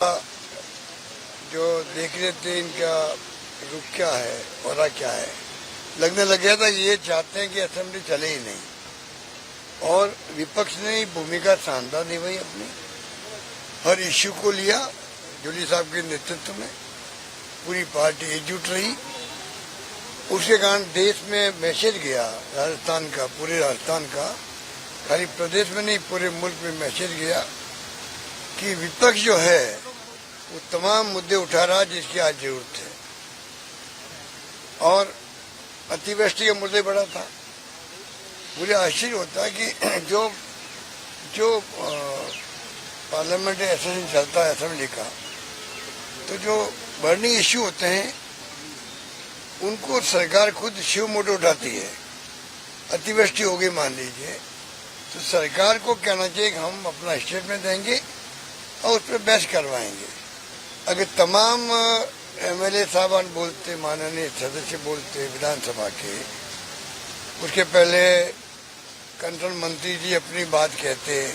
जो देख रहे थे इनका रुख क्या है और क्या है, लगने लग गया था कि ये चाहते हैं कि असेंबली चले ही नहीं। और विपक्ष ने भूमिका शानदार निभाई अपनी, हर इश्यू को लिया। जूली साहब के नेतृत्व में पूरी पार्टी एकजुट रही। उसके कारण देश में मैसेज गया राजस्थान का, पूरे राजस्थान का, खाली प्रदेश में नहीं पूरे मुल्क में मैसेज गया कि विपक्ष जो है वो तमाम मुद्दे उठा रहा जिसकी आज जरूरत है। और अतिवृष्टि का मुद्दे बड़ा था। मुझे आश्चर्य होता है कि जो पार्लियामेंट सेशन चलता है असेंबली का, तो जो बर्निंग इश्यू होते हैं उनको सरकार खुद शिव मोटो उठाती है। अतिवृष्टि हो गई मान लीजिए, तो सरकार को कहना चाहिए कि हम अपना स्टेटमेंट देंगे और उस पर बहस करवाएंगे। अगर तमाम एमएलए साहबान बोलते, माननीय सदस्य बोलते विधानसभा के, उसके पहले कंट्रोल मंत्री जी अपनी बात कहते,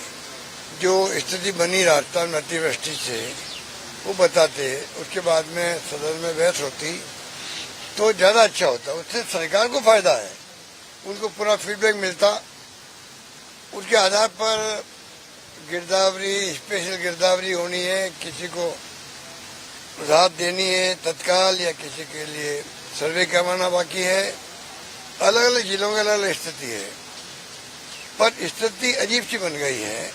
जो स्थिति बनी राजस्थान में अतिवृष्टि से वो बताते, उसके बाद में सदन में बहस होती तो ज्यादा अच्छा होता। उससे सरकार को फायदा है, उनको पूरा फीडबैक मिलता। उसके आधार पर गिरदावरी, स्पेशल गिरदावरी होनी है, किसी को राहत देनी है तत्काल, या किसी के लिए सर्वे करवाना बाकी है। अलग अलग जिलों की अलग अलग स्थिति है, पर स्थिति अजीब सी बन गई है।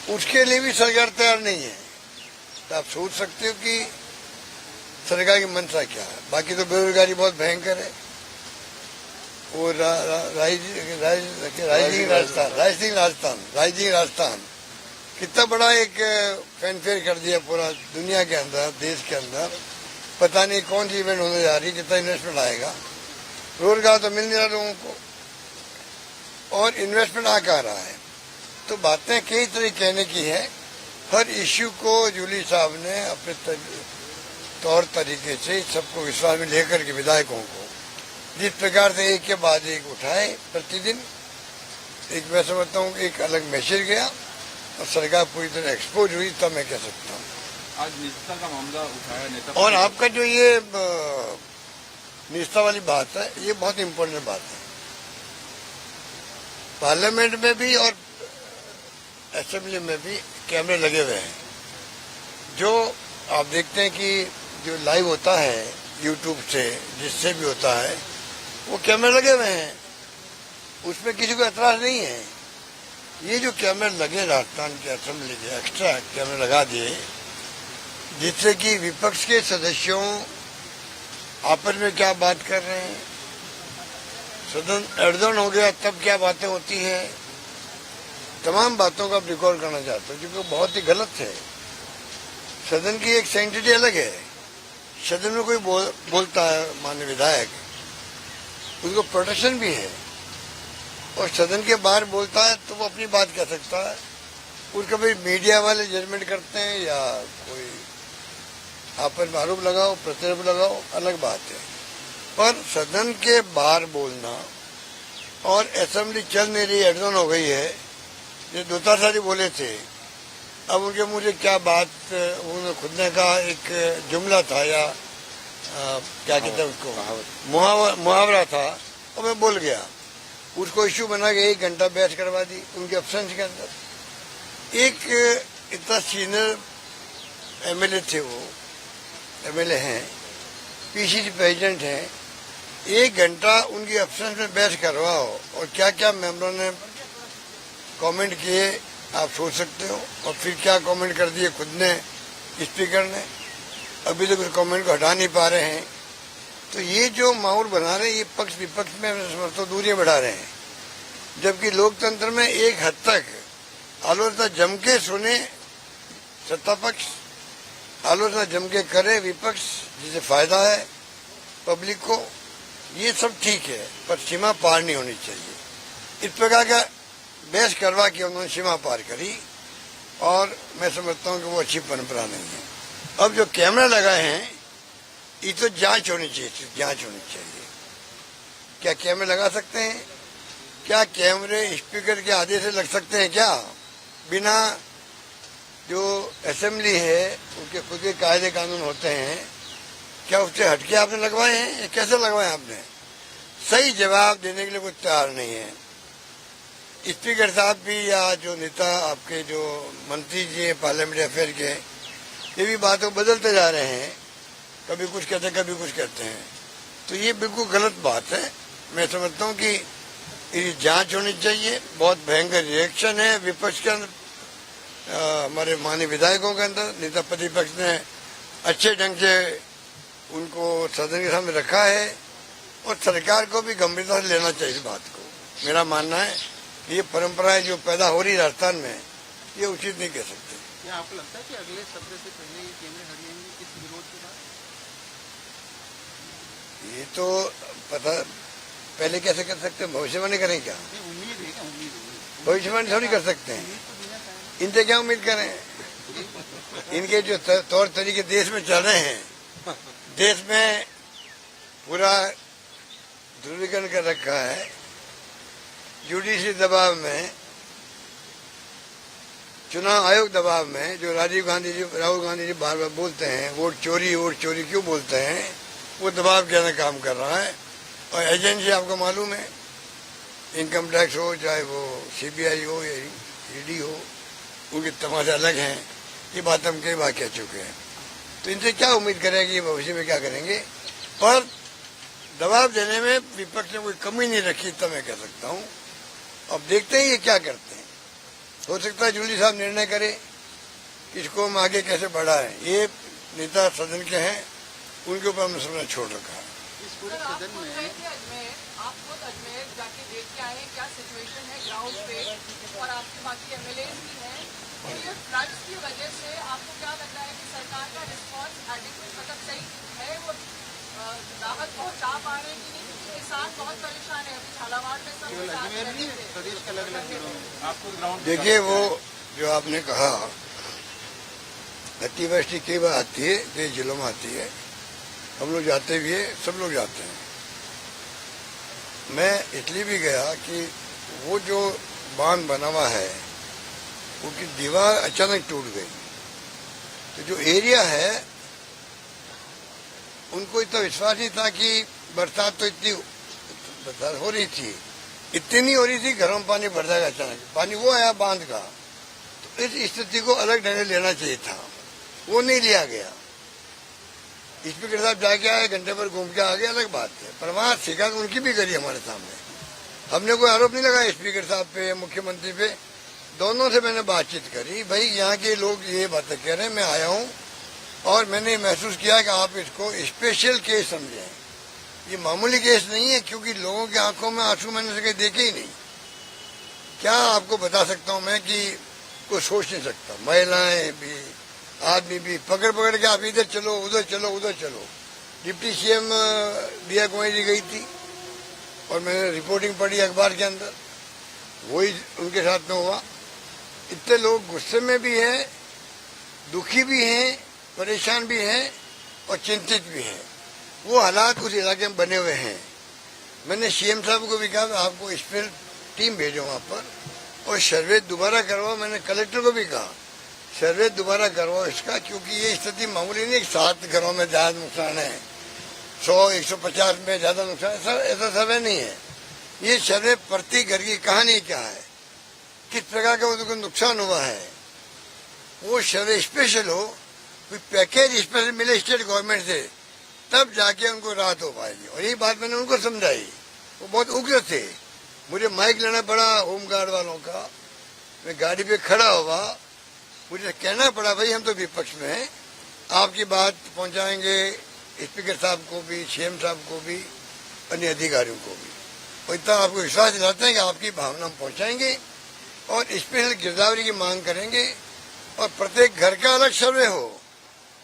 उसके लिए भी सरकार तैयार नहीं है। तो आप सोच सकते हो कि सरकार की मंशा क्या है। बाकी तो बेरोजगारी बहुत भयंकर है। वो राइजिंग राजस्थान कितना बड़ा एक फैनफेयर कर दिया पूरा दुनिया के अंदर, देश के अंदर। पता नहीं कौन सी इवेंट होने जा रही, कितना इन्वेस्टमेंट आएगा। रोजगार तो मिल नहीं रहा लोगों को, और इन्वेस्टमेंट आ कहाँ रहा है। तो बातें कई तरह कहने की है। हर इश्यू को जूली साहब ने अपने तौर तरीके से सबको विश्वास में लेकर के विधायकों को जिस प्रकार से एक के बाद एक उठाए प्रतिदिन, एक मैं समझता हूँ एक अलग मैसेज गया और सरकार पूरी तरह एक्सपोज हुई, तब मैं कह सकता हूँ। आज निष्ठा का मामला उठाया नेता, और आपका जो ये निष्ठा वाली बात है, ये बहुत इम्पोर्टेंट बात है। पार्लियामेंट में भी और असेंबली में भी कैमरे लगे हुए हैं। जो आप देखते हैं कि जो लाइव होता है यूट्यूब से, जिससे भी होता है, वो कैमरे लगे हुए हैं, उसमें किसी को एतराज नहीं है। ये जो कैमरे लगे राजस्थान के असेंबली के, एक्स्ट्रा कैमरे लगा दिए, जिससे कि विपक्ष के सदस्यों आपस में क्या बात कर रहे हैं, सदन एडजर्न हो गया तब क्या बातें होती हैं, तमाम बातों का रिकॉर्ड करना चाहते हो, जो बहुत ही गलत है। सदन की एक सेंटिटी अलग है। सदन में कोई बोलता है माननीय विधायक, उसको प्रोटेक्शन भी है, और सदन के बाहर बोलता है तो वो अपनी बात कह सकता है। उसका भी मीडिया वाले जजमेंट करते हैं या कोई आपस में आरोप लगाओ, प्रत्यारोप लगाओ, अलग बात है। पर सदन के बाहर बोलना, और असेंबली चल नहीं रही, एडजर्न हो गई है, ये दो सारी बोले थे। अब उनके मुझे क्या बात, उन्होंने खुद ने कहा एक जुमला था या क्या कहते हैं उसको, मुहावरा था, और मैं बोल गया। उसको इश्यू बना के 1 घंटा बहस करवा दी उनके एब्सेंस के अंदर। एक इतना सीनियर एमएलए थे, वो एमएलए हैं, पीसीसी प्रेसिडेंट हैं, 1 घंटा उनकी एब्सेंस में बहस करवाओ, और क्या क्या मेंबरों ने कमेंट किए आप सोच सकते हो। और फिर क्या कमेंट कर दिए खुद ने, स्पीकर ने। अभी तक उस कमेंट को हटा नहीं पा रहे हैं। तो ये जो माहौल बना रहे हैं, ये पक्ष विपक्ष में तो दूरियां बढ़ा रहे हैं। जबकि लोकतंत्र में एक हद तक आलोचना जम के सुने सत्ता पक्ष, आलोचना जम के करे विपक्ष, जिसे फायदा है पब्लिक को, ये सब ठीक है, पर सीमा पार नहीं होनी चाहिए। इस प्रकार का बहस करवा के उन्होंने सीमा पार करी, और मैं समझता हूँ कि वो अच्छी परंपरा नहीं है। अब जो कैमरा लगाए हैं, ये तो जांच होनी चाहिए, जांच होनी चाहिए। क्या कैमरे लगा सकते हैं? क्या कैमरे स्पीकर के आदेश से लग सकते हैं क्या, बिना जो असेंबली है उनके खुद के कायदे कानून होते हैं, क्या उससे हटके आपने लगवाए हैं या कैसे लगवाए आपने? सही जवाब देने के लिए कोई तैयार नहीं है। स्पीकर साहब भी या जो नेता आपके जो मंत्री जी हैं पार्लियामेंट्री अफेयर के, ये भी बातों बदलते जा रहे हैं, कभी कुछ कहते हैं कभी कुछ कहते हैं, तो ये बिल्कुल गलत बात है। मैं समझता हूँ कि ये जांच होनी चाहिए। बहुत भयंकर रिएक्शन है विपक्ष के अंदर, हमारे माननीय विधायकों के अंदर। नेता प्रतिपक्ष ने अच्छे ढंग से उनको सदन के सामने रखा है और सरकार को भी गंभीरता से लेना चाहिए इस बात को। मेरा मानना है ये परंपराएं जो पैदा हो रही राजस्थान में, ये उचित नहीं कह सकते। क्या आपको लगता है कि अगले सत्र से पहले ये केंद्र हट जाएंगे किस विरोध के बाद? ये तो पता पहले कैसे कर सकते हैं, भविष्यवाणी करें क्या? उम्मीद है क्या? उम्मीद है, भविष्यवाणी थोड़ी कर सकते हैं, उम्मीद तो देना चाहेंगे। इनसे क्या उम्मीद करें? इनके जो तौर तरीके देश में चल रहे हैं, देश में पूरा ध्रुवीकरण कर रखा है, जुडिशरी दबाव में, चुनाव आयोग दबाव में, जो राहुल गांधी जी बार बार बोलते हैं वोट चोरी क्यों बोलते हैं, वो दबाव के अंदर काम कर रहा है। और एजेंसी आपको मालूम है, इनकम टैक्स हो चाहे वो सीबीआई हो या ईडी हो, उनके तमाशे अलग हैं। ये बात हम कई बार कह चुके हैं। तो इनसे क्या उम्मीद करें कि भविष्य में क्या करेंगे, पर दबाव देने में विपक्ष ने कोई कमी नहीं रखी, तब मैं कह सकता हूँ। अब देखते हैं ये क्या करते हैं। हो सकता है जूली साहब निर्णय करे कि इसको हम आगे कैसे बढ़ाएं। ये नेता सदन के हैं, उनके ऊपर हमने सबने छोड़ रखा है। इस पूरे सदन में आप खुद अजमेर जाके देख के आए हैं क्या सिचुएशन है ग्राउंड पे, और आपके बाकी एमएलए भी हैं, और ये फ्लड्स की वजह से आपको क्या लग रहा है कि सरकार का रिस्पॉन्स एडिक्वेट मतलब सही है, वो राहत पहुंचा पा रहे हैं कि नहीं? क्योंकि किसान बहुत परेशान है अभी झालावाड़ में, सब केवल अजमेर नहीं, प्रदेश के अलग अलग जिलों में। आपको ग्राउंड देखिए, वो जो आपने कहा अतिवृष्टि कई बार आती है, कई जिलों में आती है, हम लोग जाते भी है, सब लोग जाते हैं। मैं इसलिए भी गया कि वो जो बांध बना हुआ है उसकी दीवार अचानक टूट गई, तो जो एरिया है उनको इतना विश्वास नहीं था कि बरसात तो इतनी बरसात हो रही थी, इतनी नहीं हो रही थी, घरों में पानी भर जाएगा अचानक, पानी वो आया बांध का। तो इस स्थिति को अलग ढंग से लेना चाहिए था, वो नहीं लिया गया। स्पीकर साहब जाके आए, घंटे पर घूम के आ गए, अलग बात है, पर वहां शिकायत उनकी भी करी हमारे सामने। हमने कोई आरोप नहीं लगाया स्पीकर साहब पे या मुख्यमंत्री पे, दोनों से मैंने बातचीत करी। भाई यहाँ के लोग ये बातें कह रहे हैं, मैं आया हूँ और मैंने महसूस किया कि आप इसको स्पेशल केस समझें, ये मामूली केस नहीं है, क्योंकि लोगों की आंखों में आंसू मैंने से कहीं देखे ही नहीं। क्या आपको बता सकता हूँ मैं कि कोई सोच नहीं सकता, महिलाएं भी आदमी भी पकड़ पकड़ के आप इधर चलो उधर चलो उधर चलो। डिप्टी सीएम दिया कुमारी गई थी और मैंने रिपोर्टिंग पढ़ी अखबार के अंदर, वही उनके साथ में हुआ। इतने लोग गुस्से में भी हैं, दुखी भी हैं, परेशान भी हैं और चिंतित भी हैं। वो हालात उस इलाके में बने हुए हैं। मैंने सीएम साहब को भी कहा आपको स्पेशल टीम भेजो वहां पर और सर्वे दोबारा करवाओ। मैंने कलेक्टर को भी कहा सर्वे दोबारा करवाओ इसका, क्योंकि ये स्थिति मामूली नहीं। 7 घरों में ज्यादा नुकसान है, 100-150 में ज्यादा नुकसान, ऐसा सर्वे नहीं है। ये सर्वे प्रति घर की कहानी क्या है, किस प्रकार का उनको नुकसान हुआ है, वो सर्वे स्पेशल हो, कोई पैकेज स्पेशल मिले स्टेट गवर्नमेंट से, तब जाके उनको राहत हो पाएगी। और यही बात मैंने उनको समझाई, वो बहुत उग्र थे। मुझे माइक लेना पड़ा होमगार्ड वालों का, मैं गाड़ी पे खड़ा हुआ, मुझे कहना पड़ा भाई हम तो विपक्ष में हैं, आपकी बात पहुंचाएंगे स्पीकर साहब को भी, सीएम साहब को भी, अन्य अधिकारियों को भी, और इतना आपको विश्वास दिलाते हैं कि आपकी भावना हम पहुंचाएंगे और स्पेशल गिरदावरी की मांग करेंगे और प्रत्येक घर का अलग सर्वे हो,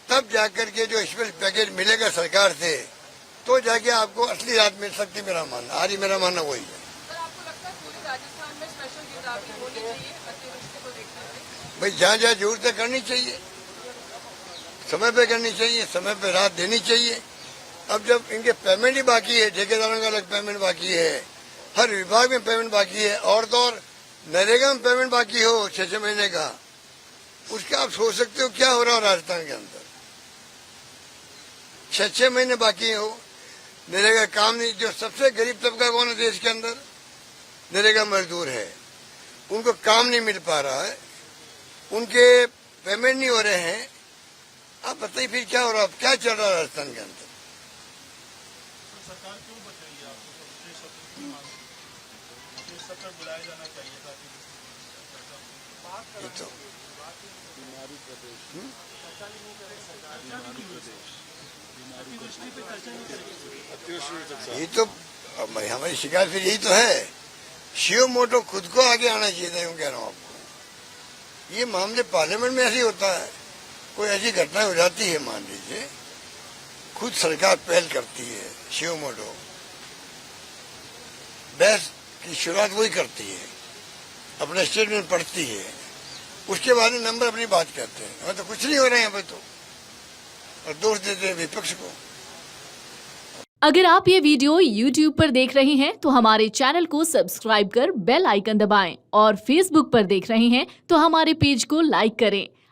तब जाकर के जो स्पेशल पैकेज मिलेगा सरकार से, तो जाके आपको असली राहत मिल सकती है। मेरा मानना, आज ही मेरा मानना वही है। सर आपको लगता है पूरे राजस्थान में स्पेशल गिरदावरी होनी चाहिए अतिवृष्टि को देखते हुए? भाई जहाँ जहाँ जरूरत है करनी चाहिए, समय पे करनी चाहिए, समय पे राहत देनी चाहिए। अब जब इनके पेमेंट ही बाकी है, ठेकेदारों का अलग पेमेंट बाकी है, हर विभाग में पेमेंट बाकी है, और तो और नरेगा में पेमेंट बाकी हो 6-6 महीने का, उसका आप सोच सकते हो क्या हो रहा है राजस्थान के अंदर। 6 महीने बाकी हो, नरेगा काम नहीं। जो सबसे गरीब तबका कौन है देश के अंदर? नरेगा मजदूर है। उनको काम नहीं मिल पा रहा है, उनके पेमेंट नहीं हो रहे हैं। आप बताइए फिर क्या हो रहा है, क्या चल रहा है राजस्थान के अंदर? सरकार क्यों बचाएगी आपको? तो सत्र की मांग है। सत्र बुलाया जाना चाहिए ताकि ये तो ये तो हमारी शिकायत फिर यही तो है। शिव मोटो खुद को आगे आना चाहिए था, यूं कह रहा हूं आपको। ये मामले पार्लियामेंट में ऐसे ही होता है, कोई ऐसी घटना हो जाती है, मान लीजिए खुद सरकार पहल करती है, शिव मोटो बहस की शुरुआत वही करती है, अपने स्टेटमेंट पढ़ती है, उसके बाद में नंबर अपनी बात कहते हैं। हमें तो कुछ नहीं हो रहा है यहाँ पे तो, और दोष देते हैं विपक्ष को। अगर आप ये वीडियो YouTube पर देख रहे हैं तो हमारे चैनल को सब्सक्राइब कर बेल आइकन दबाएं, और Facebook पर देख रहे हैं तो हमारे पेज को लाइक करें।